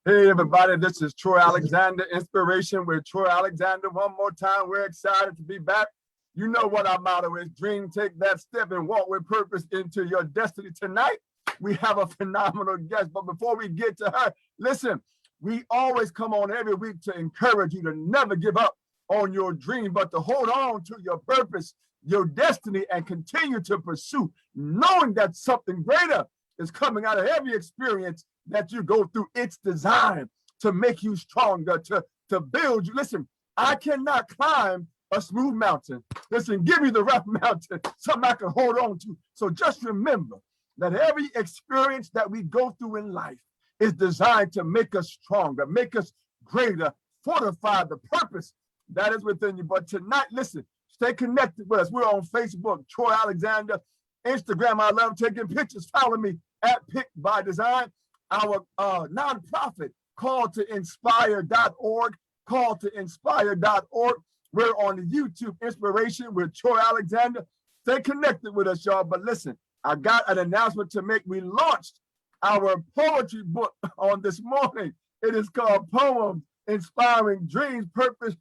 Hey everybody, this is Troy Alexander, Inspiration with Troy Alexander. One more time, we're excited to be back. You know what our motto is: dream, take that step, and walk with purpose into your destiny. Tonight, we have a phenomenal guest, but before we get to her, listen, we always come on every week to encourage you to never give up on your dream, but to hold on to your purpose, your destiny, and continue to pursue, knowing that something greater is coming out of every experience that you go through. It's designed to make you stronger, to build you. Listen, I cannot climb a smooth mountain. Listen, give me the rough mountain, something I can hold on to. So just remember that every experience that we go through in life is designed to make us stronger, make us greater, fortify the purpose that is within you. But tonight, listen, stay connected with us. We're on Facebook, Troy Alexander, Instagram. I love taking pictures. Follow me at Pick by Design. Our nonprofit, calltoinspire.org, calltoinspire.org. We're on the YouTube Inspiration with Troy Alexander. Stay connected with us, y'all. But listen, I got an announcement to make. We launched our poetry book on this morning. It is called Poems Inspiring Dreams, Purpose,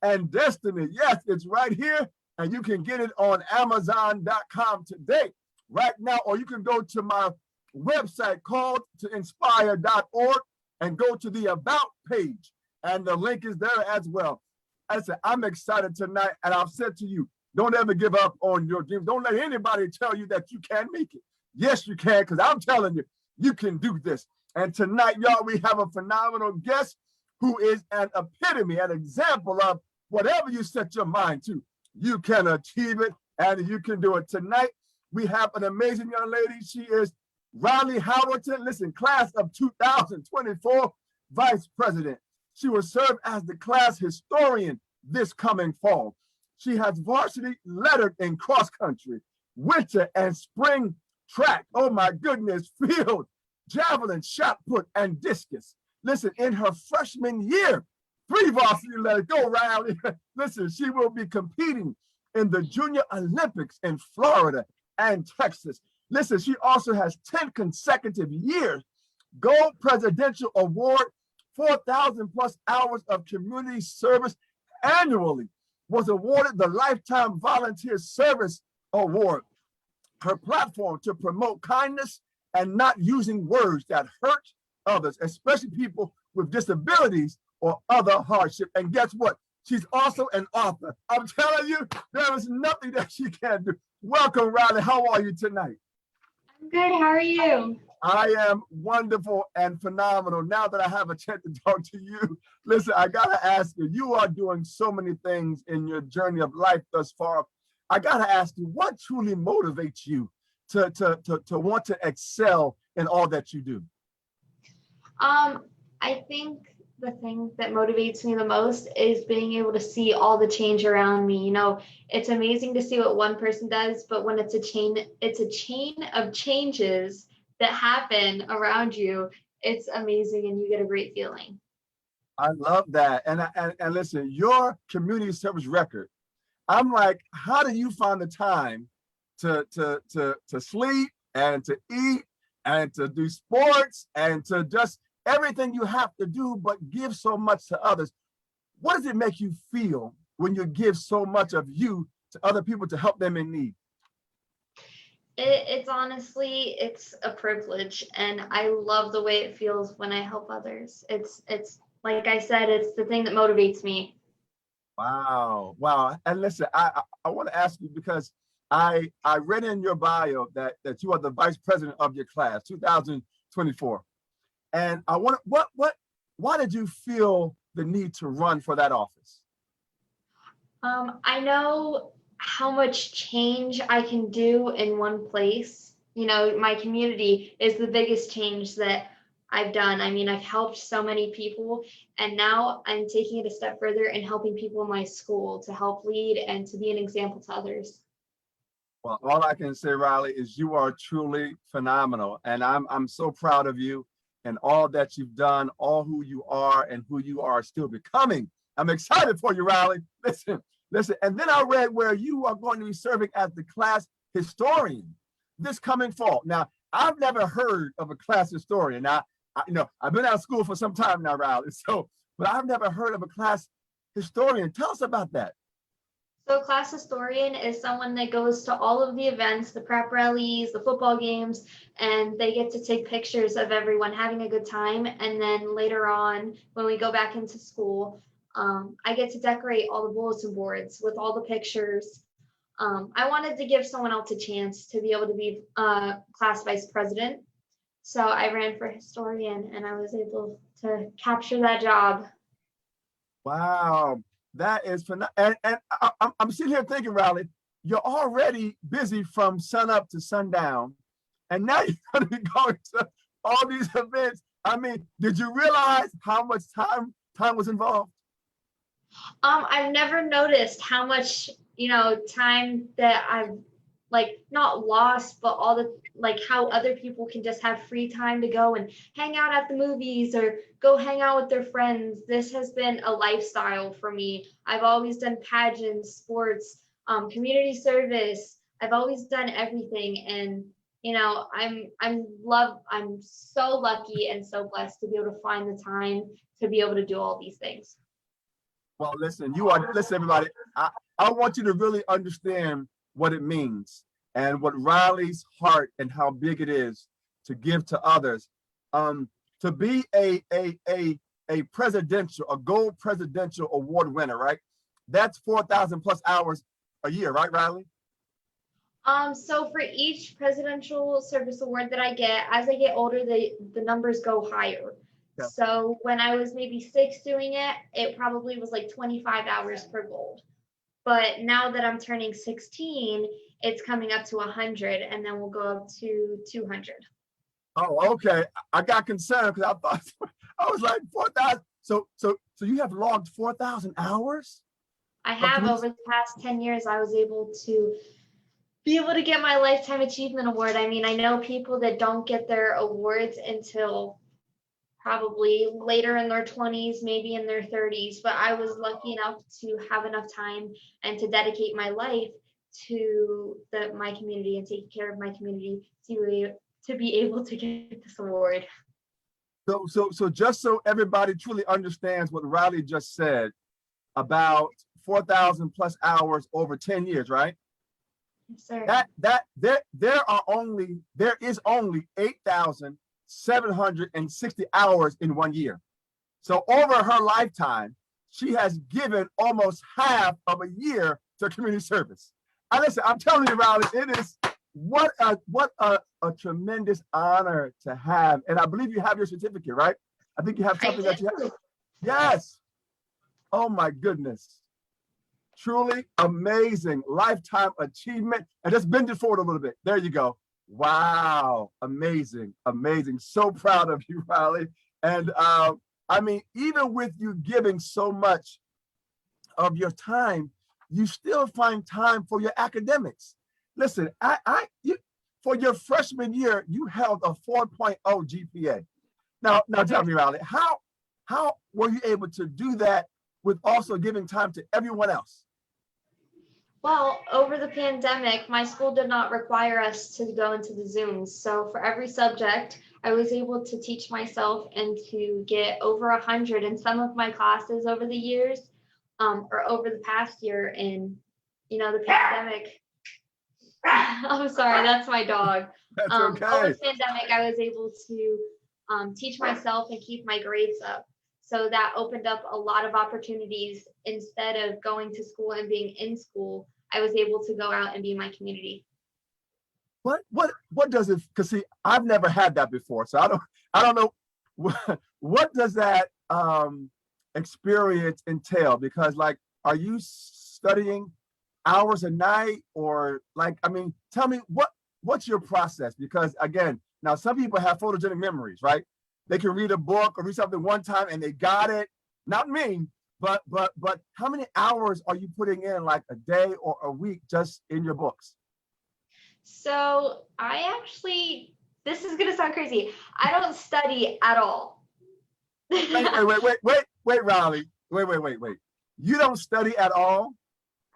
and Destiny. Yes, it's right here, and you can get it on Amazon.com today, right now, or you can go to my website called toinspire.org and go to the About page, and the link is there as well. I said, I'm excited tonight, and I've said to you, don't ever give up on your dreams. Don't let anybody tell you that you can't make it. Yes, you can, because I'm telling you, you can do this. And tonight, y'all, we have a phenomenal guest who is an epitome, an example of whatever you set your mind to, you can achieve it, and you can do it. Tonight, we have an amazing young lady. She is Rylee Howerton, listen, class of 2024 vice president. She will serve as the class historian this coming fall. She has varsity lettered in cross country, winter and spring track. Oh my goodness, field, javelin, shot put, and discus. Listen, in her freshman year, 3 varsity letters. Go, Rylee. Listen, she will be competing in the Junior Olympics in Florida and Texas. Listen, she also has 10 consecutive years, Gold Presidential Award, 4,000 plus hours of community service annually, was awarded the Lifetime Volunteer Service Award. Her platform to promote kindness and not using words that hurt others, especially people with disabilities or other hardship. And guess what? She's also an author. I'm telling you, there is nothing that she can't do. Welcome, Rylee. How are you tonight? I'm good. How are you? I am wonderful and phenomenal. Now that I have a chance to talk to you, listen, I gotta ask you, you are doing so many things in your journey of life thus far. I gotta ask you, what truly motivates you to want to excel in all that you do? I think the thing that motivates me the most is being able to see all the change around me. You know, it's amazing to see what one person does, but when it's a chain of changes that happen around you, it's amazing and you get a great feeling. I love that. And listen, your community service record, I'm like, how do you find the time to sleep and to eat and to do sports and to just everything you have to do, but give so much to others? What does it make you feel when you give so much of you to other people to help them in need? It's honestly, it's a privilege, and I love the way it feels when I help others. It's like I said, it's the thing that motivates me. Wow. Wow. And listen, I want to ask you, because I read in your bio that you are the vice president of your class, 2024. And I want why did you feel the need to run for that office? I know how much change I can do in one place. You know, my community is the biggest change that I've done. I mean, I've helped so many people, and now I'm taking it a step further and helping people in my school to help lead and to be an example to others. Well, all I can say, Rylee, is you are truly phenomenal. And I'm so proud of you and all that you've done, all who you are and who you are still becoming. I'm excited for you, Rylee. Listen. And then I read where you are going to be serving as the class historian this coming fall. Now, I've never heard of a class historian. Now, I've been out of school for some time now, Rylee. So, but I've never heard of a class historian. Tell us about that. So a class historian is someone that goes to all of the events, the prep rallies, the football games, and they get to take pictures of everyone having a good time. And then later on, when we go back into school, I get to decorate all the bulletin boards with all the pictures. I wanted to give someone else a chance to be able to be class vice president. So I ran for historian and I was able to capture that job. Wow, that is phenomenal. And I'm sitting here thinking, Rylee, you're already busy from sun up to sundown, and now you're going to be going to all these events. I mean, did you realize how much time was involved? I've never noticed how much, time that I've not lost, but all the how other people can just have free time to go and hang out at the movies or go hang out with their friends. This has been a lifestyle for me. I've always done pageants, sports, community service. I've always done everything, and I'm so lucky and so blessed to be able to find the time to be able to do all these things. Well, listen, everybody. I want you to really understand what it means and what Rylee's heart and how big it is to give to others. To be a gold presidential award winner, right? That's 4,000 plus hours a year, right, Rylee? So for each presidential service award that I get, as I get older, the numbers go higher. Yeah. So when I was maybe 6 doing it, it probably was like 25 hours per gold. But now that I'm turning 16, it's coming up to 100, and then we'll go up to 200. Oh, okay. I got concerned because I thought I was like 4,000. So you have logged 4,000 hours? I have. Over the past 10 years, I was able to get my Lifetime Achievement Award. I mean, I know people that don't get their awards until probably later in their 20s, maybe in their 30s, but I was lucky enough to have enough time and to dedicate my life to my community and take care of my community to be able to get this award. So just so everybody truly understands what Rylee just said, about 4,000 plus hours over 10 years, right? Yes, sir. There is only 8,760 hours in 1 year. So over her lifetime, she has given almost half of a year to community service. Listen, I'm telling you, Rylee, it is what a tremendous honor to have. And I believe you have your certificate, right? I think you have something that you have. Yes. Oh my goodness. Truly amazing lifetime achievement. And just bend it forward a little bit. There you go. Wow. Amazing. Amazing. So proud of you, Rylee. And I mean, even with you giving so much of your time, you still find time for your academics. Listen, for your freshman year, you held a 4.0 GPA. Now tell me, Rylee, how were you able to do that with also giving time to everyone else? Well, over the pandemic, my school did not require us to go into the Zooms. So for every subject, I was able to teach myself and to get over 100 in some of my classes over the years, or over the past year in, the pandemic. I'm sorry, that's my dog. That's okay. Over the pandemic, I was able to teach myself and keep my grades up. So that opened up a lot of opportunities. Instead of going to school and being in school, I was able to go out and be in my community. What does it? Because see, I've never had that before, so I don't know what does that experience entail? Because are you studying hours a night, or tell me what's your process? Because again, now some people have photogenic memories, right? They can read a book or read something one time and they got it. Not me, but how many hours are you putting in, like a day or a week, just in your books? So this is gonna sound crazy. I don't study at all. Wait, Rylee. Wait. You don't study at all?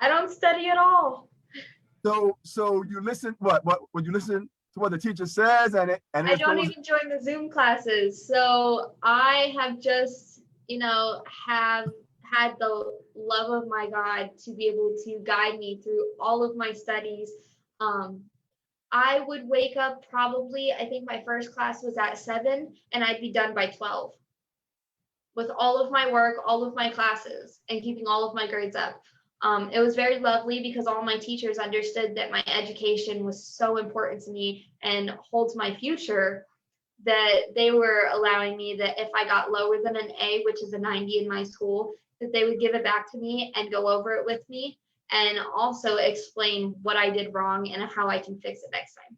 I don't study at all. So you listen, what you listen to what the teacher says, and it I don't goes. even join the Zoom classes. So I have just, have had the love of my God to be able to guide me through all of my studies. Um, I would wake up probably, I think my first class was at 7 and I'd be done by 12 with all of my work, all of my classes, and keeping all of my grades up. It was very lovely because all my teachers understood that my education was so important to me and holds my future, that they were allowing me that if I got lower than an A, which is a 90 in my school, that they would give it back to me and go over it with me and also explain what I did wrong and how I can fix it next time.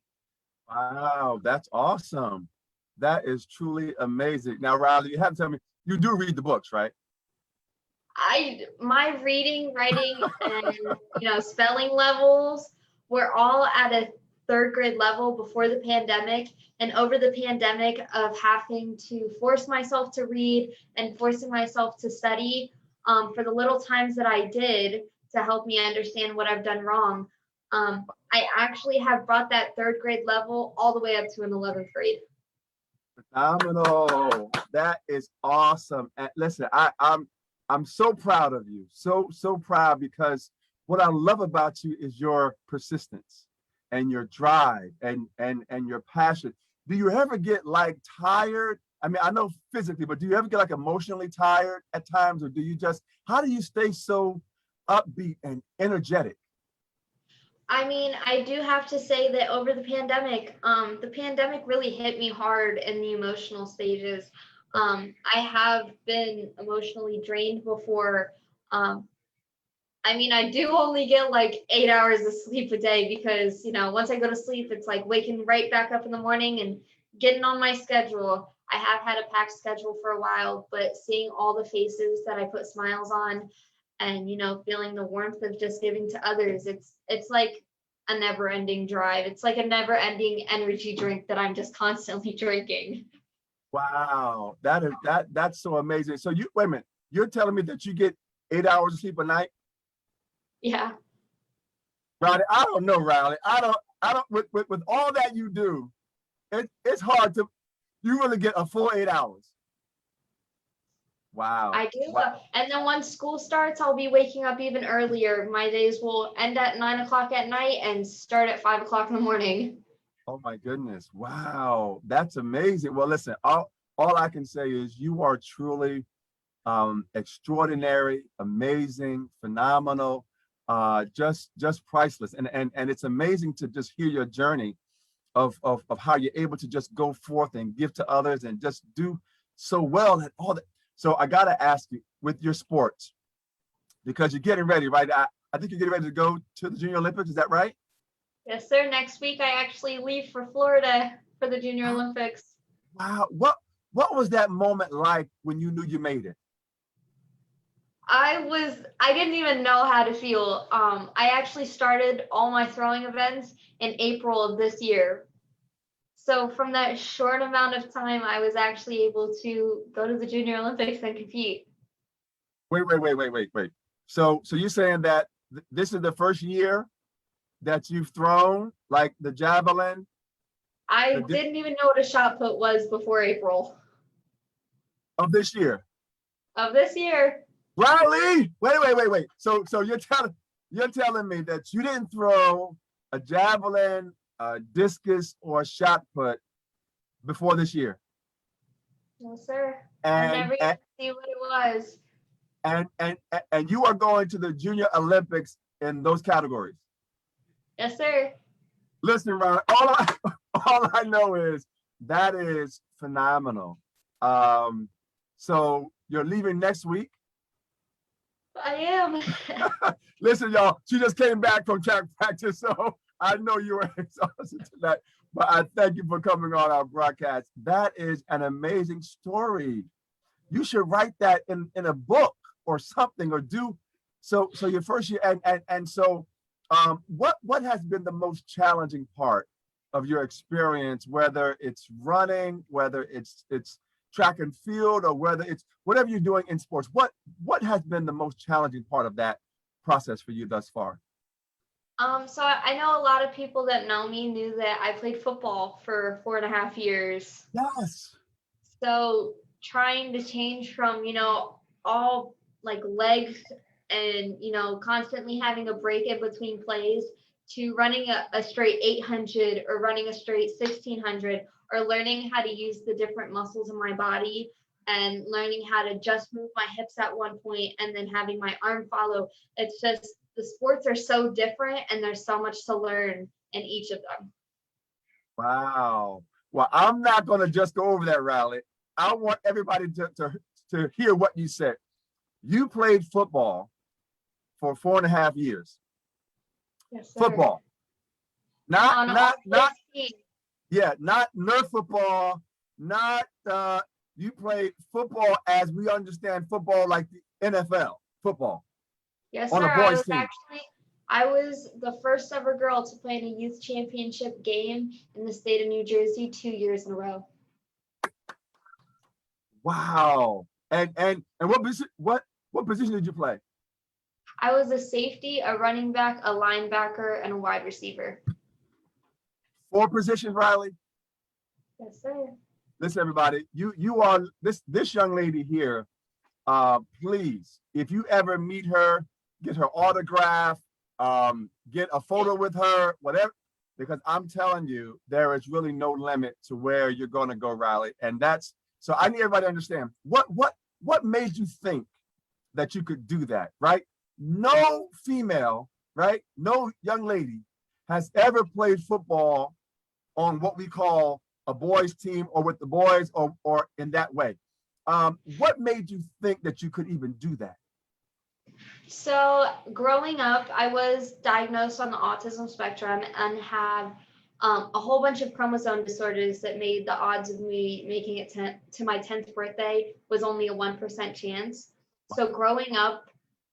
Wow, that's awesome. That is truly amazing. Now, Rylee, you have to tell me, you do read the books, right? My reading, writing, and spelling levels were all at a third grade level before the pandemic. And over the pandemic of having to force myself to read and forcing myself to study, for the little times that I did to help me understand what I've done wrong, I actually have brought that third grade level all the way up to an 11th grade. Phenomenal. That is awesome. And listen, I'm so proud of you. So proud, because what I love about you is your persistence and your drive and your passion. Do you ever get like tired? I mean, I know physically, but do you ever get like emotionally tired at times, or do you just, how do you stay so upbeat and energetic? I mean, I do have to say that over the pandemic really hit me hard in the emotional stages. I have been emotionally drained before. Um, I mean, I do only get like 8 hours of sleep a day because, once I go to sleep, it's like waking right back up in the morning and getting on my schedule. I have had a packed schedule for a while, but seeing all the faces that I put smiles on and, feeling the warmth of just giving to others, it's like a never ending drive. It's like a never ending energy drink that I'm just constantly drinking. Wow, that's so amazing. So you, wait a minute, you're telling me that you get 8 hours of sleep a night? Yeah. Riley, I don't know, Riley. I don't, with all that you do, it's hard to, you really get a full 8 hours. Wow. I do. Wow. And then once school starts, I'll be waking up even earlier. My days will end at 9 o'clock at night and start at 5 o'clock in the morning. Oh my goodness. Wow. That's amazing. Well, listen, all I can say is you are truly extraordinary, amazing, phenomenal, just priceless. And it's amazing to just hear your journey of how you're able to just go forth and give to others and just do so well at all that. So I gotta ask you, with your sports, because you're getting ready, right? I think you're getting ready to go to the Junior Olympics. Is that right? Yes, sir. Next week, I actually leave for Florida for the Junior Olympics. Wow. What was that moment like when you knew you made it? I didn't even know how to feel. I actually started all my throwing events in April of this year. So from that short amount of time, I was actually able to go to the Junior Olympics and compete. Wait. So you're saying that this is the first year that you've thrown like the javelin? I didn't even know what a shot put was before April Of this year? of this year. Rylee, wait. So you're telling me that you didn't throw a javelin, a discus, or a shot put before this year? No, sir. I And never even see what it was. and you are going to the Junior Olympics in those categories. Yes, sir. Listen, Ron, all I know is that is phenomenal. So you're leaving next week. I am. Listen, y'all, she just came back from track practice, so I know you were exhausted tonight, but I thank you for coming on our broadcast. That is an amazing story. You should write that in a book or something, or do so. So your first year, and so what has been the most challenging part of your experience, whether it's running, whether it's track and field, or whether it's whatever you're doing in sports? What has been the most challenging part of that process for you thus far? So I know a lot of people that know me knew that I played football for 4.5 years. Yes. So trying to change from, all like legs and, constantly having a break in between plays to running a straight 800 or running a straight 1600 or learning how to use the different muscles in my body and learning how to just move my hips at one point and then having my arm follow. It's just the sports are so different and there's so much to learn in each of them. Wow. Well, I'm not going to just go over that, Rylee. I want everybody to hear what you said. You played football for 4.5 years. Yes, sir. Football. Not, On not, all not, six teams. yeah, not Nerf football, not, you played football as we understand football, like the NFL football Yes, on sir. a boys team. I was the first ever girl to play in a youth championship game in the state of New Jersey 2 years in a row. Wow. And what position did you play? I was a safety, a running back, a linebacker, and a wide receiver. 4 positions, Rylee? Yes, sir. Listen, everybody, you are this young lady here. Please, if you ever meet her, get her autograph, get a photo with her, whatever, because I'm telling you, there is really no limit to where you're going to go, Rylee. And that's, so I need everybody to understand what made you think that you could do that, right? No female, right? No young lady has ever played football on what we call a boys team or with the boys or in that way. What made you think that you could even do that? So growing up, I was diagnosed on the autism spectrum and have a whole bunch of chromosome disorders that made the odds of me making it to my 10th birthday was only a 1% chance. So growing up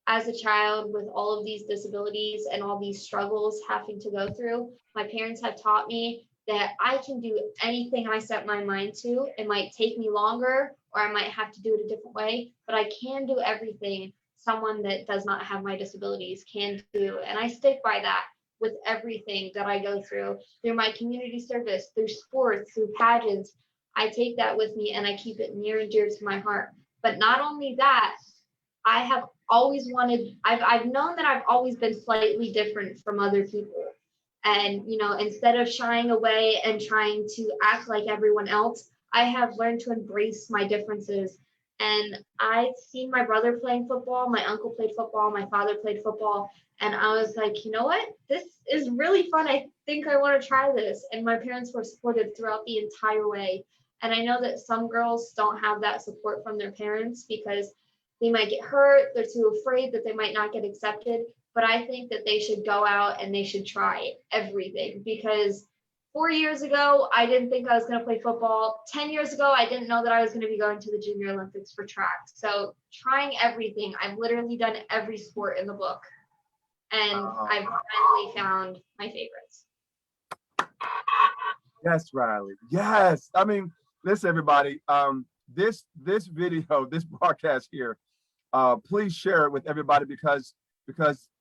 as a child with all of these disabilities and all these struggles having to go through, my parents have taught me that I can do anything I set my mind to. It might take me longer or I might have to do it a different way, but I can do everything someone that does not have my disabilities can do. And I stick by that with everything that I go through my community service, through sports, through pageants. I take that with me and I keep it near and dear to my heart. But not only that, I have always wanted, I've known that I've always been slightly different from other people. And, instead of shying away and trying to act like everyone else, I have learned to embrace my differences. And I've seen my brother playing football, my uncle played football, my father played football. And I was like, you know what? This is really fun. I think I want to try this. And my parents were supportive throughout the entire way. And I know that some girls don't have that support from their parents because they might get hurt, they're too afraid that they might not get accepted. But I think that they should go out and they should try everything because 4 years ago, I didn't think I was going to play football. 10 years ago, I didn't know that I was going to be going to the Junior Olympics for track. So trying everything, I've literally done every sport in the book. And I've finally found my favorites. Yes, Rylee. Yes. I mean, listen, everybody. This video, this broadcast here, please share it with everybody because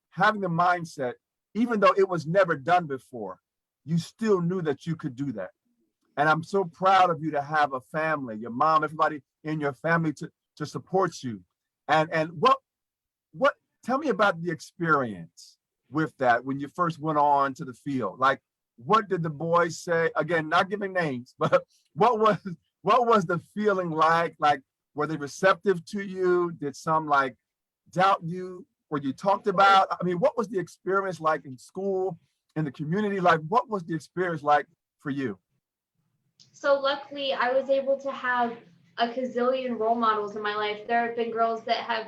having the mindset, even though it was never done before, you still knew that you could do that. And I'm so proud of you to have a family, your mom, everybody in your family to support you. And what tell me about the experience with that when you first went on to the field. Like, what did the boys say? Again, not giving names, but what was the feeling like? Like, were they receptive to you? Did some like doubt you? Were you talked about? I mean, what was the experience like in school, in the community? Like, what was the experience like for you? So luckily, I was able to have a gazillion role models in my life. There have been girls that have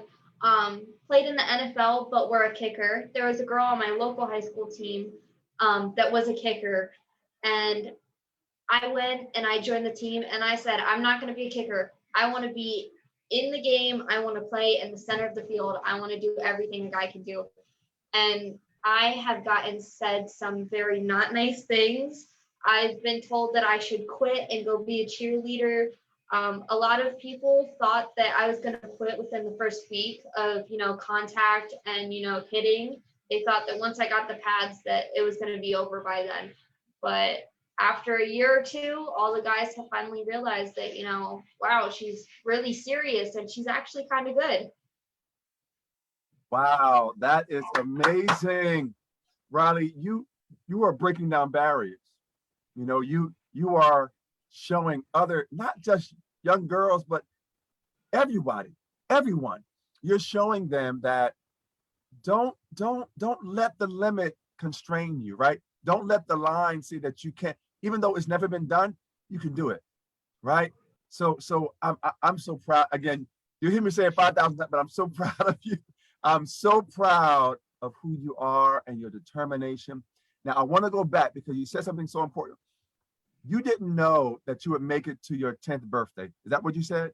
played in the NFL but were a kicker. There was a girl on my local high school team that was a kicker, and I went and I joined the team and I said, I'm not going to be a kicker. I want to be in the game. I want to play in the center of the field. I want to do everything a guy can do. And I have gotten said some very not nice things. I've been told that I should quit and go be a cheerleader. A lot of people thought that I was going to quit within the first week of, contact and, hitting. They thought that once I got the pads that it was going to be over by then. But after a year or two, all the guys have finally realized that, wow, she's really serious and she's actually kind of good. Wow, that is amazing. Rylee, you are breaking down barriers. You are showing other, not just young girls, but everyone. You're showing them that don't let the limit constrain you, right? Don't let the line say that you can't, even though it's never been done, you can do it, right? So I'm so proud. Again, you hear me say 5,000, but I'm so proud of you. I'm so proud of who you are and your determination. Now I want to go back because you said something so important. You didn't know that you would make it to your 10th birthday. Is that what you said?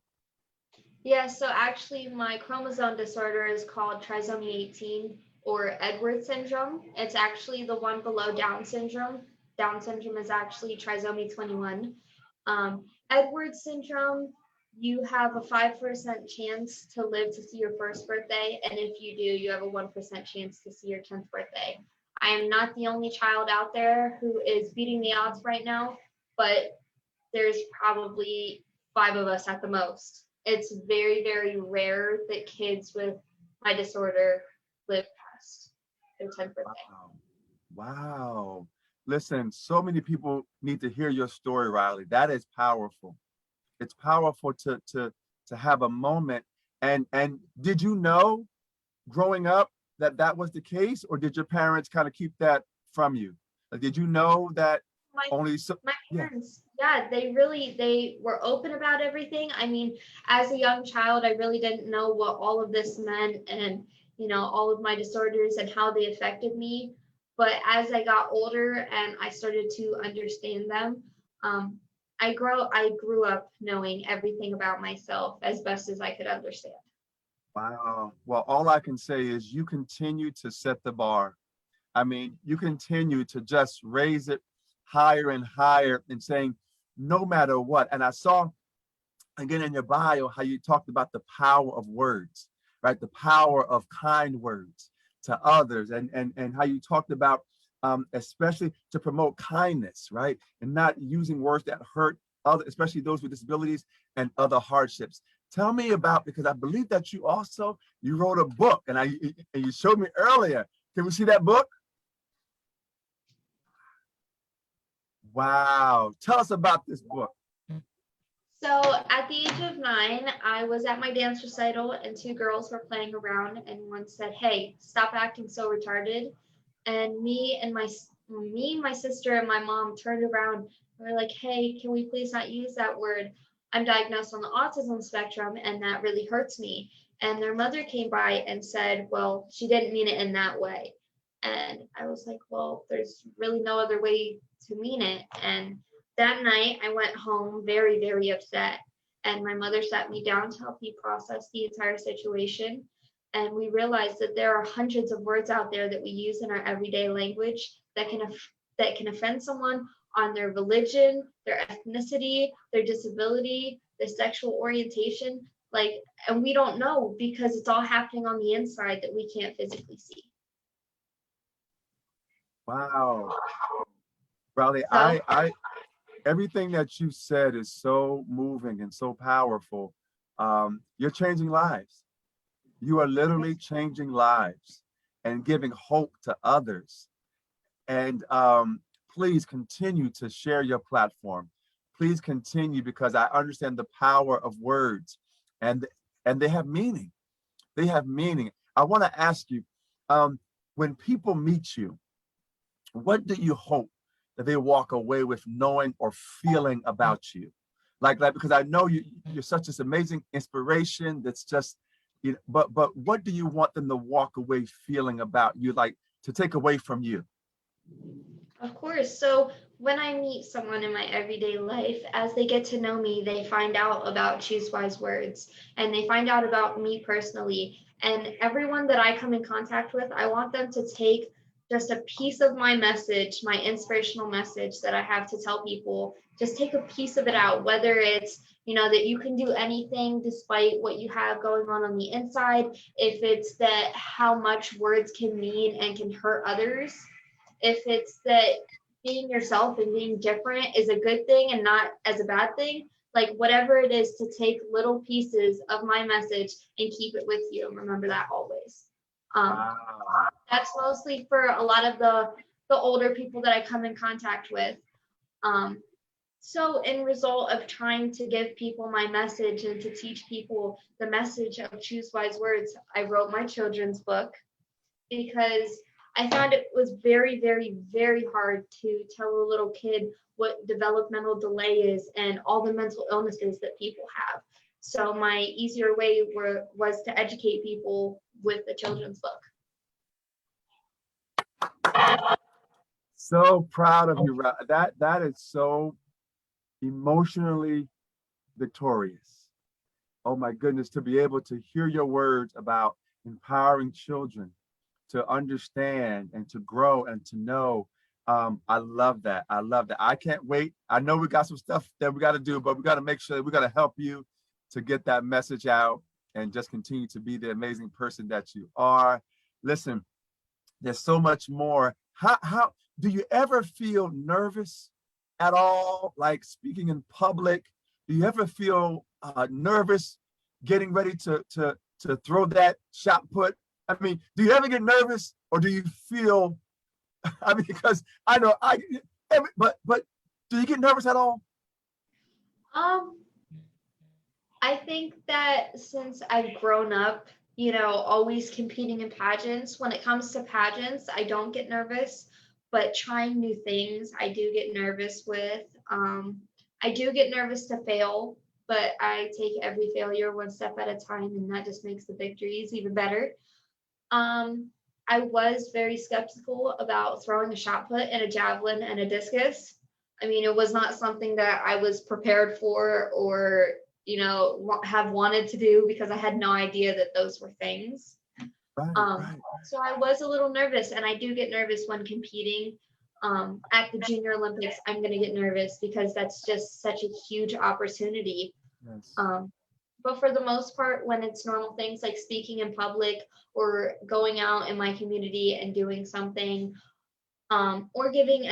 Yeah, so actually my chromosome disorder is called trisomy 18 or Edwards syndrome. It's actually the one below Down syndrome. Down syndrome is actually trisomy 21. Edwards syndrome, you have a 5% chance to live to see your first birthday, and if you do, you have a 1% chance to see your 10th birthday. I am not the only child out there who is beating the odds right now, but there's probably 5 of us at the most. It's very, very rare that kids with my disorder live past their 10th birthday. Wow. Listen, so many people need to hear your story, Rylee. That is powerful. It's powerful to have a moment. And did you know growing up that was the case, or did your parents kind of keep that from you? Like, did you know that my parents, yeah, they were open about everything. I mean, as a young child, I really didn't know what all of this meant and, all of my disorders and how they affected me. But as I got older and I started to understand them, I grew up knowing everything about myself as best as I could understand. Wow. Well, all I can say is you continue to set the bar. I mean, you continue to just raise it higher and higher and saying, no matter what. And I saw again in your bio how you talked about the power of words, right? The power of kind words to others, and how you talked about especially to promote kindness, right? And not using words that hurt others, especially those with disabilities and other hardships. Tell me about, because I believe that you wrote a book, and you showed me earlier. Can we see that book? Wow. Tell us about this book. So at the age of 9, I was at my dance recital and 2 girls were playing around and one said, "Hey, stop acting so retarded." And me, my sister and my mom turned around and were like, "Hey, can we please not use that word? I'm diagnosed on the autism spectrum and that really hurts me." And their mother came by and said, "Well, she didn't mean it in that way." And I was like, "Well, there's really no other way to mean it." And that night I went home very, very upset. And my mother sat me down to help me process the entire situation. And we realized that there are hundreds of words out there that we use in our everyday language that can offend someone on their religion, their ethnicity, their disability, their sexual orientation. And we don't know because it's all happening on the inside that we can't physically see. Wow. Rylee, So everything that you said is so moving and so powerful. You're changing lives. You are literally changing lives and giving hope to others. And please continue to share your platform. Please continue, because I understand the power of words, and they have meaning. They have meaning. I want to ask you, when people meet you, what do you hope that they walk away with knowing or feeling about you? Like because I know you're such this amazing inspiration that's just, but what do you want them to walk away feeling about you, like to take away from you? of course. So when I meet someone in my everyday life, as they get to know me, they find out about Choose Wise Words and they find out about me personally. And everyone that I come in contact with, I want them to take just a piece of my message, my inspirational message that I have to tell people, just take a piece of it out, whether it's, that you can do anything despite what you have going on the inside, if it's that how much words can mean and can hurt others, if it's that being yourself and being different is a good thing and not as a bad thing, like whatever it is, to take little pieces of my message and keep it with you and remember that always. That's mostly for a lot of the older people that I come in contact with. So in result of trying to give people my message and to teach people the message of Choose Wise Words, I wrote my children's book because I found it was very, very, very hard to tell a little kid what developmental delay is and all the mental illnesses that people have. So my easier way was to educate people with the children's book. So proud of you. That is so emotionally victorious. Oh my goodness, to be able to hear your words about empowering children to understand and to grow and to know. I love that. I love that. I can't wait. I know we got some stuff that we got to do, but we got to make sure that we got to help you to get that message out and just continue to be the amazing person that you are. Listen, there's so much more. How do you ever feel nervous at all, like speaking in public? Do you ever feel nervous getting ready to throw that shot put? I mean, do you ever get nervous, or do you feel? I mean, because I know but do you get nervous at all? I think that since I've grown up, always competing in pageants, when it comes to pageants, I don't get nervous, but trying new things, I do get nervous with. I do get nervous to fail, but I take every failure one step at a time, and that just makes the victories even better. I was very skeptical about throwing a shot put and a javelin and a discus. I mean, it was not something that I was prepared for or, have wanted to do because I had no idea that those were things. Right. So I was a little nervous, and I do get nervous when competing. At the Junior Olympics, I'm going to get nervous because that's just such a huge opportunity. Yes. But for the most part, when it's normal things like speaking in public or going out in my community and doing something, or giving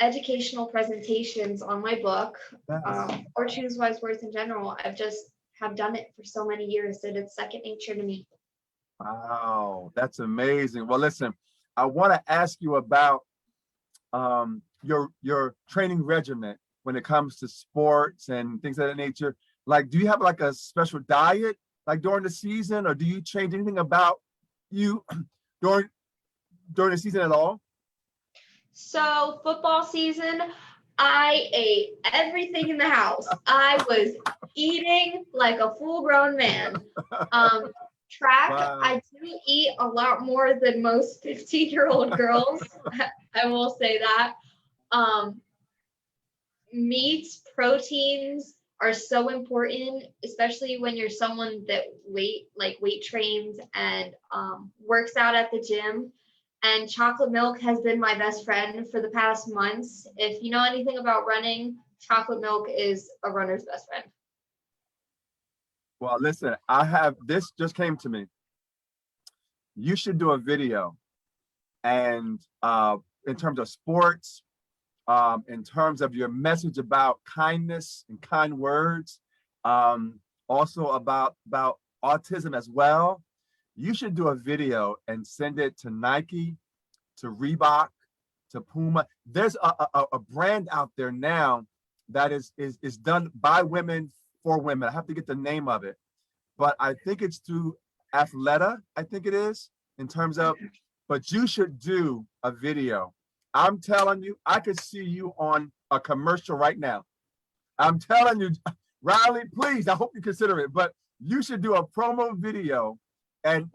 educational presentations on my book, Yes. or Choose Wise Words in general, I've just have done it for so many years that it's second nature to me. Wow, that's amazing. Well, listen, I want to ask you about your training regimen when it comes to sports and things of that nature. Like, do you have like a special diet like during the season, or do you change anything about you during the season at all? So football season, I ate everything in the house. I was eating like a full-grown man. Track, Wow. I do eat a lot more than most 15-year-old girls. I will say that. Meats, proteins are so important, especially when you're someone that weight trains and works out at the gym. And chocolate milk has been my best friend for the past months. If you know anything about running, chocolate milk is a runner's best friend. Well, listen, this just came to me. You should do a video, and in terms of sports, in terms of your message about kindness and kind words, also about autism as well. You should do a video and send it to Nike, to Reebok, to Puma. There's a brand out there now that is done by women for women. I have to get the name of it, but I think it's through Athleta, I think it is, in terms of, but you should do a video. I'm telling you, I could see you on a commercial right now. I'm telling you, Rylee, please, I hope you consider it, but you should do a promo video, and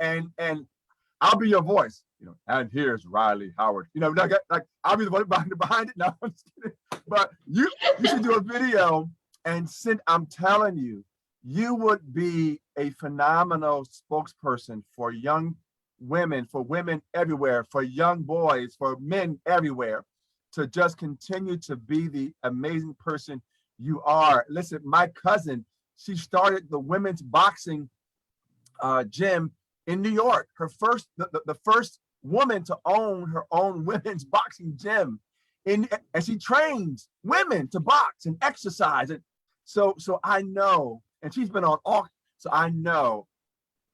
I'll be your voice, and here's Rylee Howerton. Like I'll be the one behind it. No, I'm just kidding. But you should do a video and send. I'm telling you, you would be a phenomenal spokesperson for young women, for women everywhere, for young boys, for men everywhere, to just continue to be the amazing person you are. Listen, my cousin, she started the women's boxing gym in New York. Her first, the first woman to own her own women's boxing gym. And she trains women to box and exercise. And so I know, and she's been on all, so I know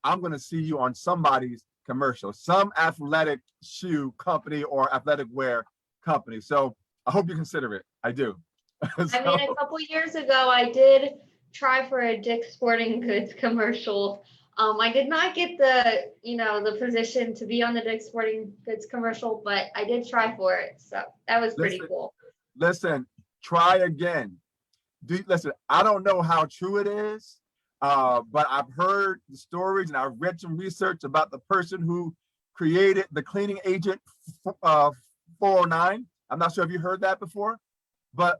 I'm going to see you on somebody's commercial, some athletic shoe company or athletic wear company. So I hope you consider it. I do. I mean, a couple years ago, I did try for a Dick's Sporting Goods commercial. I did not get the, the position to be on the Dick's Sporting Goods commercial, but I did try for it. So that was pretty cool. Listen, try again. Listen, I don't know how true it is, but I've heard the stories and I've read some research about the person who created the cleaning agent 409. I'm not sure if you heard that before, but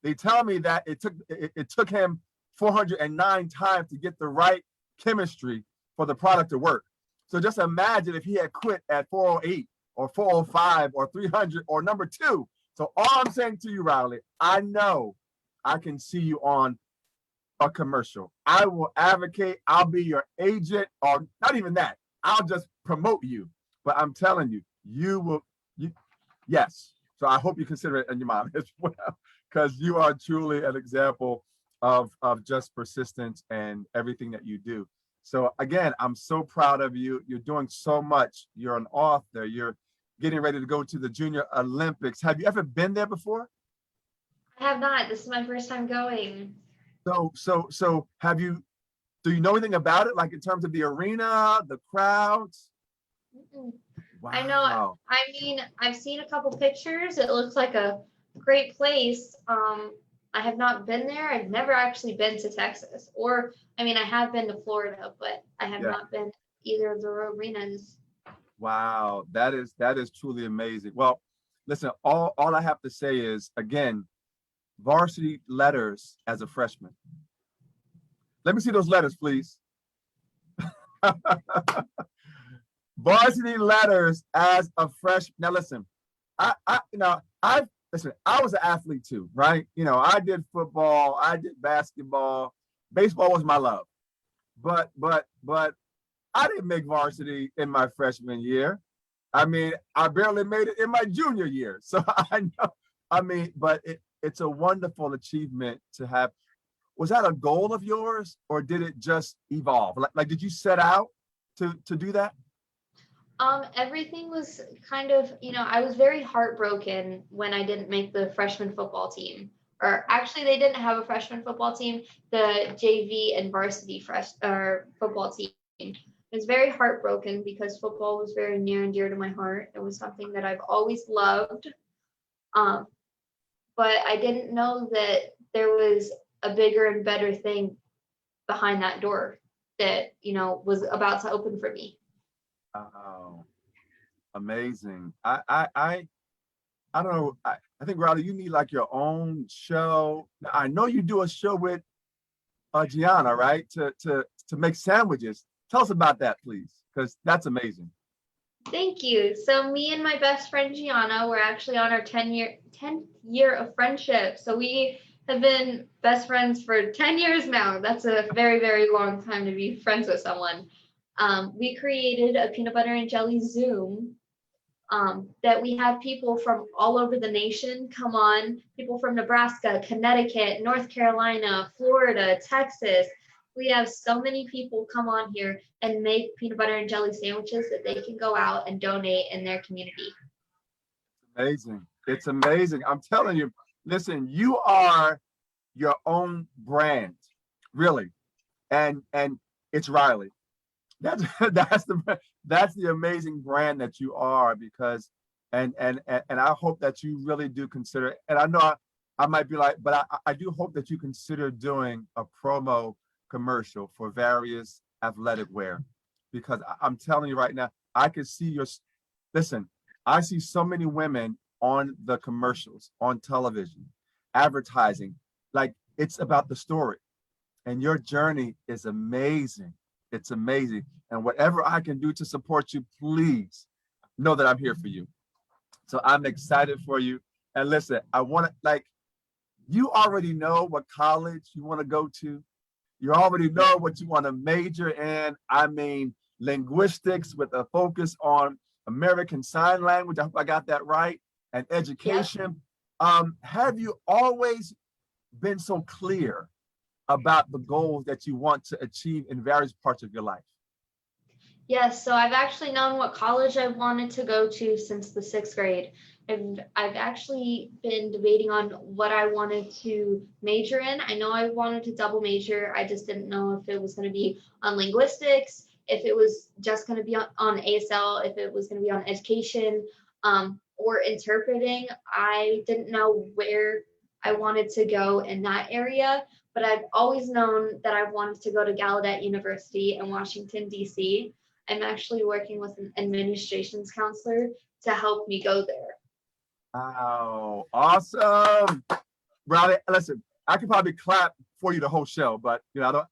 they tell me that it took him 409 times to get the right chemistry for the product to work. So just imagine if he had quit at 408 or 405 or 300 or number 2. So all I'm saying to you, Rylee, I know I can see you on a commercial. I will advocate. I'll be your agent, or not even that. I'll just promote you. But I'm telling you, yes. So I hope you consider it in your mind as well, because you are truly an example of just persistence and everything that you do. So again, I'm so proud of you. You're doing so much. You're an author. You're getting ready to go to the Junior Olympics. Have you ever been there before? I have not. This is my first time going. So do you know anything about it? Like in terms of the arena, the crowds? Wow. I know. I mean, I've seen a couple pictures. It looks like a great place. I have not been there. I've never actually been to Texas, or I mean, I have been to Florida, but I have not been to either of the arenas. Wow, that is truly amazing. Well, listen, all I have to say is, again, varsity letters as a freshman. Let me see those letters, please. Varsity letters as a freshman. Now, listen, I was an athlete too, right? I did football, I did basketball, baseball was my love, but I didn't make varsity in my freshman year. I mean, I barely made it in my junior year. So I know, but it's a wonderful achievement to have. Was that a goal of yours, or did it just evolve? Like did you set out to do that? Everything was kind of, I was very heartbroken when I didn't make the freshman football team. Or actually, they didn't have a freshman football team, the JV and varsity football team. I was very heartbroken because football was very near and dear to my heart. It was something that I've always loved. But I didn't know that there was a bigger and better thing behind that door that, was about to open for me. Oh, amazing. I don't know. I think, Rylee, you need like your own show. I know you do a show with Gianna, right? To make sandwiches. Tell us about that, please, because that's amazing. Thank you. So me and my best friend Gianna, we're actually on our 10th year of friendship. So we have been best friends for 10 years now. That's a very, very long time to be friends with someone. We created a peanut butter and jelly Zoom that we have people from all over the nation come on, people from Nebraska, Connecticut, North Carolina, Florida, Texas. We have so many people come on here and make peanut butter and jelly sandwiches that they can go out and donate in their community. Amazing. It's amazing. I'm telling you, listen, you are your own brand, really. And it's Rylee. That's the amazing brand that you are, because and I hope that you really do consider, and I know I might be like, but I do hope that you consider doing a promo commercial for various athletic wear, because I'm telling you right now, I can see listen, I see so many women on the commercials, on television, advertising, like it's about the story, and your journey is amazing. It's amazing. And whatever I can do to support you, please know that I'm here for you. So I'm excited for you. And listen, I want to, like, you already know what college you want to go to. You already know what you want to major in. I mean, linguistics with a focus on American Sign Language. I hope I got that right. And Yep. education. Have you always been so clear about the goals that you want to achieve in various parts of your life? Yes, so I've actually known what college I wanted to go to since the sixth grade. I've actually been debating on what I wanted to major in. I know I wanted to double major. I just didn't know if it was going to be on linguistics, if it was just going to be on ASL, if it was going to be on education, or interpreting. I didn't know where I wanted to go in that area, but I've always known that I wanted to go to Gallaudet University in Washington, D.C. I'm actually working with an administrations counselor to help me go there. Wow, awesome. Rylee, listen, I could probably clap for you the whole show, but I want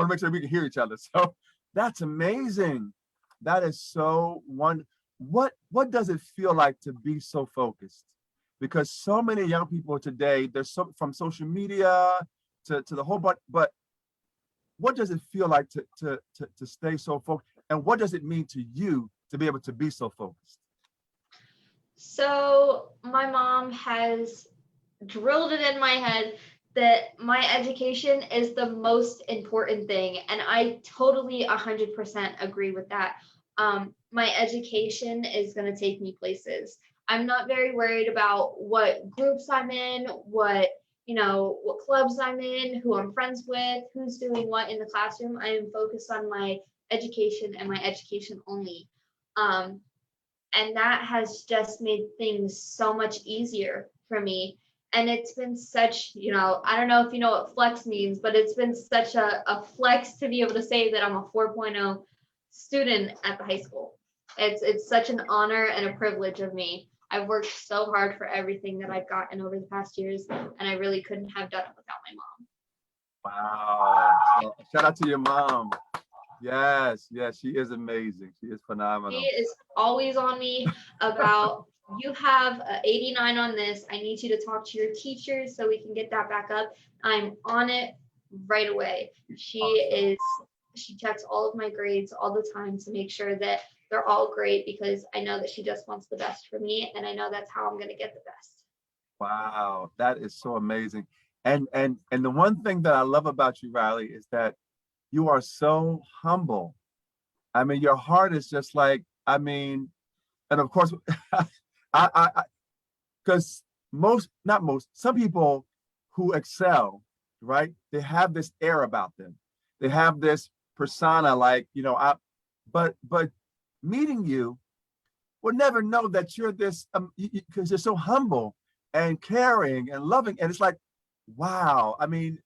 to make sure we can hear each other. So that's amazing. That is so wonderful. What does it feel like to be so focused? Because so many young people today, there's so from social media to the whole bunch, but what does it feel like to stay so focused? And what does it mean to you to be able to be so focused? So my mom has drilled it in my head that my education is the most important thing, and I totally 100% agree with that. My education is going to take me places. I'm not very worried about what groups I'm in, what clubs I'm in, who I'm friends with, who's doing what in the classroom. I am focused on my education and my education only. Um, and that has just made things so much easier for me. And it's been such, I don't know if you know what flex means, but it's been such a flex to be able to say that I'm a 4.0 student at the high school. It's such an honor and a privilege of me. I've worked so hard for everything that I've gotten over the past years, and I really couldn't have done it without my mom. Wow. So, shout out to your mom. Yes, yes, she is amazing. She is She phenomenal. is always on me about, you have a 89 on this. I need you to talk to your teachers so we can get that back up. I'm on it right away. Awesome. She checks all of my grades all the time to make sure that they're all great, because I know that she just wants the best for me, and I know that's how I'm going to get the best. Wow, that is so amazing. And the one thing that I love about you, Rylee, is that you are so humble. I mean, your heart is just like, I mean, and of course, I because not most, some people who excel, right? They have this air about them. They have this persona, like, but meeting you would never know that you're this, because you're so humble and caring and loving. And it's like, wow. I mean,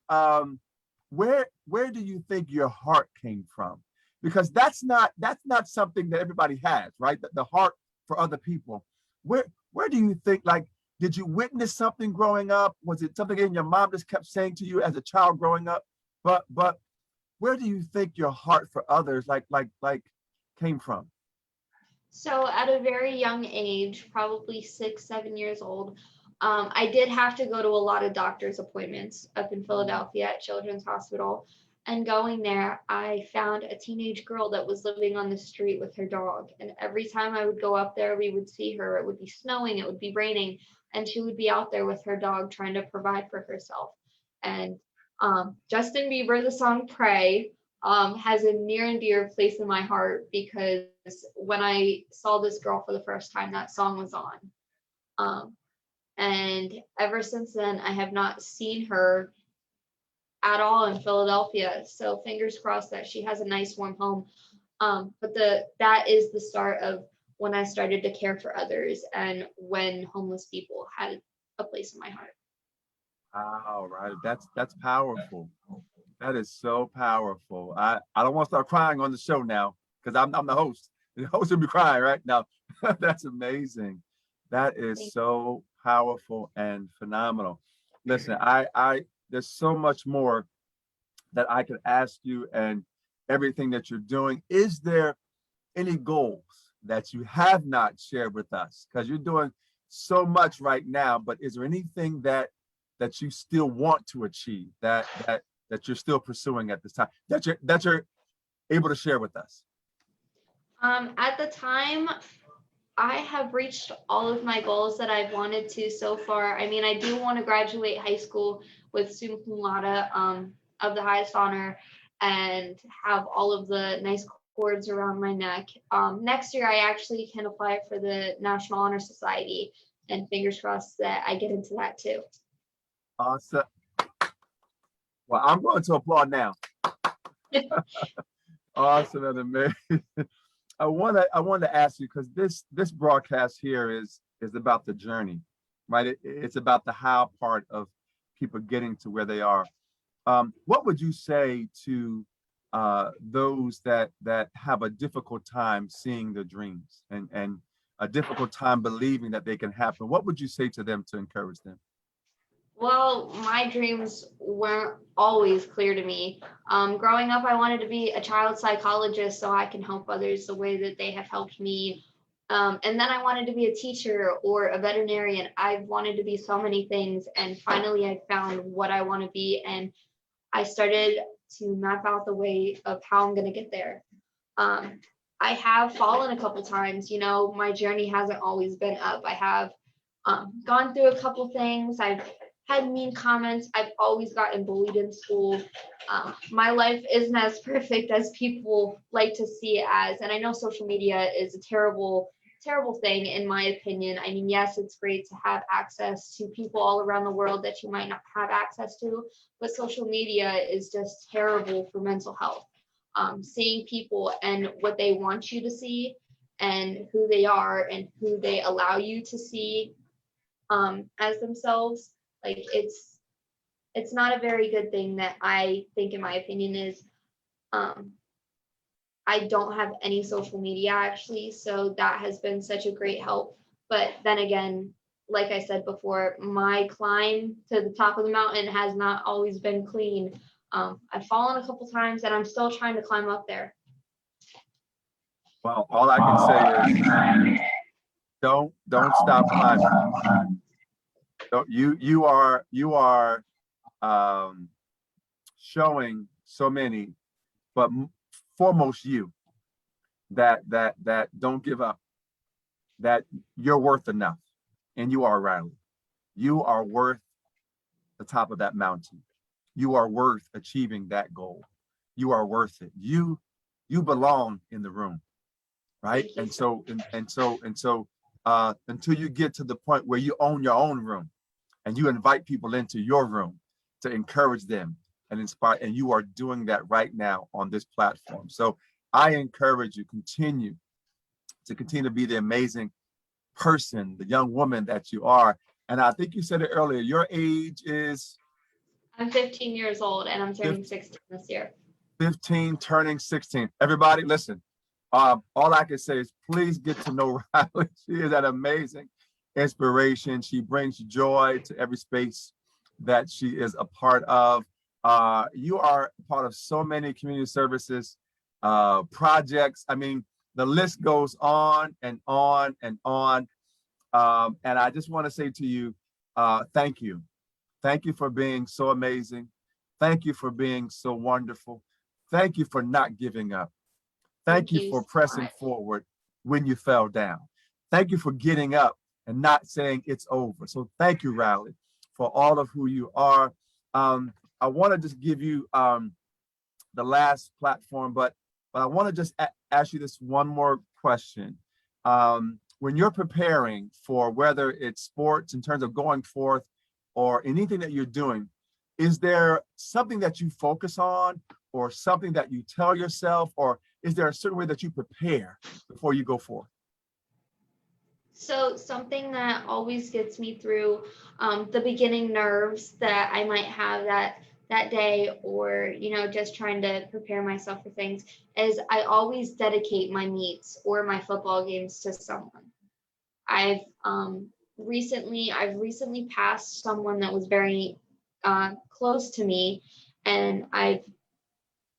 where do you think your heart came from? Because that's not something that everybody has, right? The heart for other people. Where do you think, like, did you witness something growing up? Was it something in your mom just kept saying to you as a child growing up? But where do you think your heart for others like came from? So at a very young age, probably 6, 7 years old, I did have to go to a lot of doctor's appointments up in Philadelphia at Children's Hospital. And going there, I found a teenage girl that was living on the street with her dog. And every time I would go up there, we would see her. It would be snowing, it would be raining, and she would be out there with her dog trying to provide for herself. And Justin Bieber, the song Pray, has a near and dear place in my heart, because when I saw this girl for the first time, that song was on. Um, and ever since then, I have not seen her at all in Philadelphia. So fingers crossed that she has a nice warm home. But that is the start of when I started to care for others, and when homeless people had a place in my heart. Wow, right. That's powerful. That is so powerful. I don't want to start crying on the show now because I'm the host. The host will be crying right now. That's amazing. That is Thank so powerful and phenomenal. Listen, I there's so much more that I could ask you and everything that you're doing. Is there any goals that you have not shared with us? Because you're doing so much right now, but is there anything that you still want to achieve, that you're still pursuing at this time, that you're able to share with us? At the time, I have reached all of my goals that I've wanted to so far. I mean, I do want to graduate high school with summa cum laude, of the highest honor, and have all of the nice cords around my neck. Next year, I actually can apply for the National Honor Society, and fingers crossed that I get into that too. Awesome. Well, I'm going to applaud now. Awesome and amazing. I want to ask you, because this broadcast here is about the journey, right? It's about the how part of people getting to where they are. What would you say to those that have a difficult time seeing their dreams and a difficult time believing that they can happen? What would you say to them to encourage them? Well, my dreams weren't always clear to me. Growing up, I wanted to be a child psychologist so I can help others the way that they have helped me. And then I wanted to be a teacher or a veterinarian. I've wanted to be so many things, and finally I found what I want to be, and I started to map out the way of how I'm going to get there. I have fallen a couple times. You know, my journey hasn't always been up. I have gone through a couple things. I've had mean comments. I've always gotten bullied in school. My life isn't as perfect as people like to see it as. And I know social media is a terrible, terrible thing, in my opinion. I mean, yes, it's great to have access to people all around the world that you might not have access to, but social media is just terrible for mental health. Seeing people and what they want you to see and who they are and who they allow you to see as themselves, like it's not a very good thing. That I think, in my opinion, is I don't have any social media actually, so that has been such a great help. But then again, like I said before, my climb to the top of the mountain has not always been clean. I've fallen a couple times and I'm still trying to climb up there. Well, all I can say is don't stop climbing. You are showing so many, but foremost you, that don't give up, that you're worth enough, and you are, Rylee. You are worth the top of that mountain. You are worth achieving that goal. You are worth it. You belong in the room, right? And so until you get to the point where you own your own room and you invite people into your room to encourage them and inspire, and you are doing that right now on this platform. So I encourage you, continue to be the amazing person, the young woman that you are. And I think you said it earlier, your age is? I'm 15 years old and I'm turning 16 this year. 15, turning 16. Everybody, listen. All I can say is please get to know Rylee. She is an amazing inspiration. She brings joy to every space that she is a part of. You are part of so many community services projects. I mean, the list goes on and on and on. And I just want to say to you, thank you. Thank you for being so amazing. Thank you for being so wonderful. Thank you for not giving up. Thank you for pressing forward when you fell down. Thank you for getting up and not saying it's over. So thank you, Rylee, for all of who you are. I want to just give you the last platform, but I want to just ask you this one more question. When you're preparing for whether it's sports in terms of going forth or anything that you're doing, is there something that you focus on or something that you tell yourself, or is there a certain way that you prepare before you go forth? So something that always gets me through the beginning nerves that I might have that day, or just trying to prepare myself for things, is I always dedicate my meets or my football games to someone. I've recently passed someone that was very close to me, and I've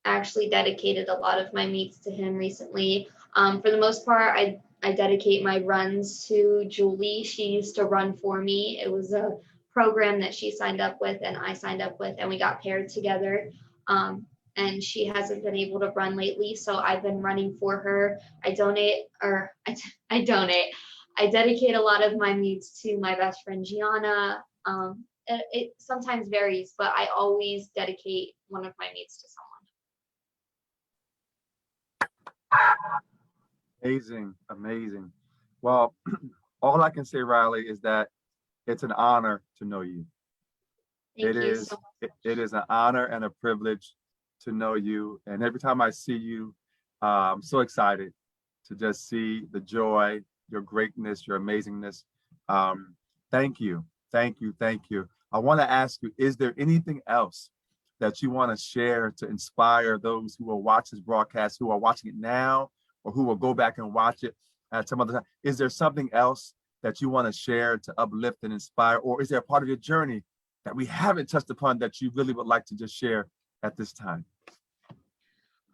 actually dedicated a lot of my meets to him recently. For the most part, I dedicate my runs to Julie. She used to run for me. It was a program that she signed up with and I signed up with, and we got paired together. And she hasn't been able to run lately, so I've been running for her. I donate, or I donate. I dedicate a lot of my meets to my best friend Gianna. It sometimes varies, but I always dedicate one of my meets to someone. Amazing, amazing. Well, all I can say, Rylee, is that it's an honor to know you. Thank you so much. It is an honor and a privilege to know you. And every time I see you, I'm so excited to just see the joy, your greatness, your amazingness. Thank you, thank you, thank you. I want to ask you, is there anything else that you want to share to inspire those who will watch this broadcast, who are watching it now, or who will go back and watch it at some other time? Is there something else that you want to share to uplift and inspire, or is there a part of your journey that we haven't touched upon that you really would like to just share at this time?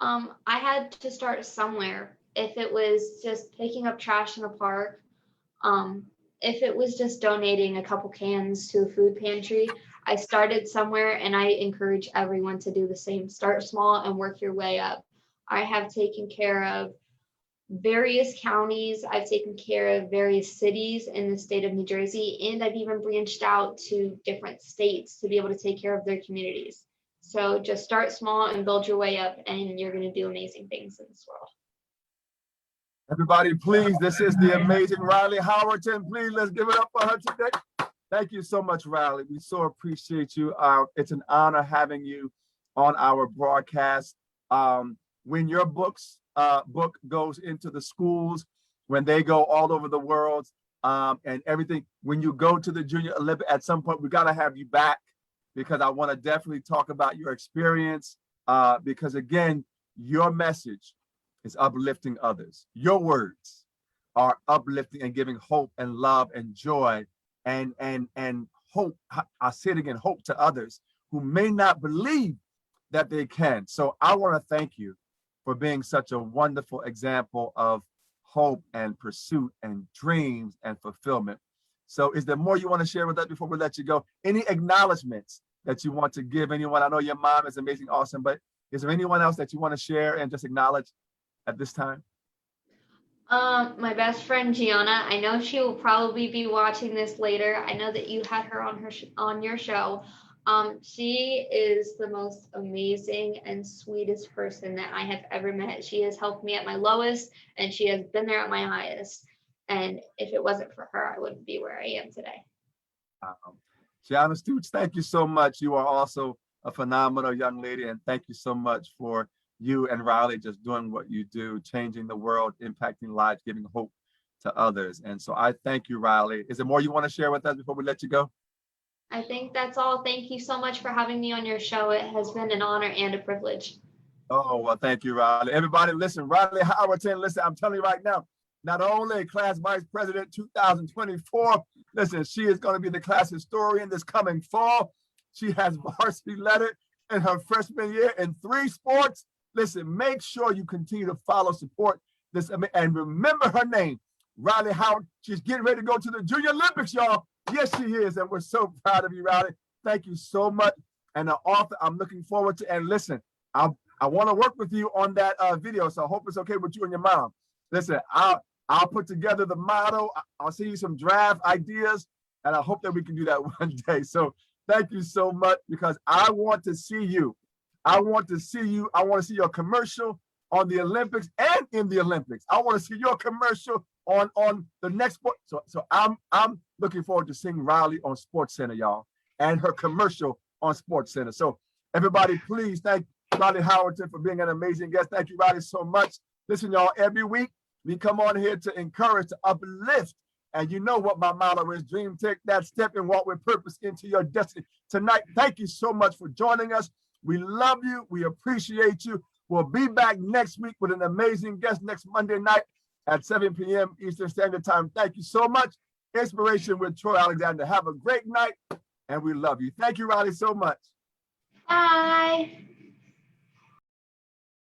I had to start somewhere. If it was just picking up trash in the park, if it was just donating a couple cans to a food pantry, I started somewhere, and I encourage everyone to do the same. Start small and work your way up. I have taken care of various counties. I've taken care of various cities in the state of New Jersey, and I've even branched out to different states to be able to take care of their communities. So just start small and build your way up, and you're going to do amazing things in this world. Everybody, please, this is the amazing Rylee Howerton. Please, let's give it up for her today. Thank you so much, Rylee. We so appreciate you. It's an honor having you on our broadcast. When your book goes into the schools, when they go all over the world, and everything, when you go to the Junior Olympic, at some point, we got to have you back, because I want to definitely talk about your experience, because again, your message is uplifting others. Your words are uplifting and giving hope and love and joy and hope. I say it again, hope to others who may not believe that they can. So I want to thank you for being such a wonderful example of hope and pursuit and dreams and fulfillment. So is there more you want to share with us before we let you go? Any acknowledgments that you want to give anyone? I know your mom is amazing, awesome, but is there anyone else that you want to share and just acknowledge at this time? My best friend Gianna. I know she will probably be watching this later. I know that you had her on on your show. She is the most amazing and sweetest person that I have ever met. She has helped me at my lowest, and she has been there at my highest. And if it wasn't for her, I wouldn't be where I am today. Gianna Stoots, thank you so much. You are also a phenomenal young lady, and thank you so much for you and Rylee just doing what you do, changing the world, impacting lives, giving hope to others. And so I thank you, Rylee. Is there more you want to share with us before we let you go? I think that's all. Thank you so much for having me on your show. It has been an honor and a privilege. Oh, well, thank you, Rylee. Everybody, listen, Rylee Howerton, listen, I'm telling you right now, not only class vice president 2024, listen, she is going to be the class historian this coming fall. She has varsity led it in her freshman year in 3 sports. Listen, make sure you continue to follow, support this, and remember her name, Rylee Howerton. She's getting ready to go to the Junior Olympics, y'all. Yes, she is, and we're so proud of you, Rylee. Thank you so much. And the author, I'm looking forward to, and listen, I want to work with you on that video, so I hope it's okay with you and your mom. Listen, I'll put together the model. I'll send you some draft ideas, and I hope that we can do that one day. So thank you so much, because I want to see you. I want to see you. I want to see your commercial on the Olympics and in the Olympics. I want to see your commercial on the next sport. So I'm looking forward to seeing Rylee on SportsCenter, y'all, and her commercial on SportsCenter. So everybody, please thank Rylee Howerton for being an amazing guest. Thank you, Rylee, so much. Listen, y'all, every week we come on here to encourage, to uplift. And you know what my motto is: dream, take that step, and walk with purpose into your destiny. Tonight, thank you so much for joining us. We love you. We appreciate you. We'll be back next week with an amazing guest next Monday night at 7 p.m. Eastern Standard Time. Thank you so much. Inspiration with Troy Alexander. Have a great night, and we love you. Thank you, Rylee, so much. Bye.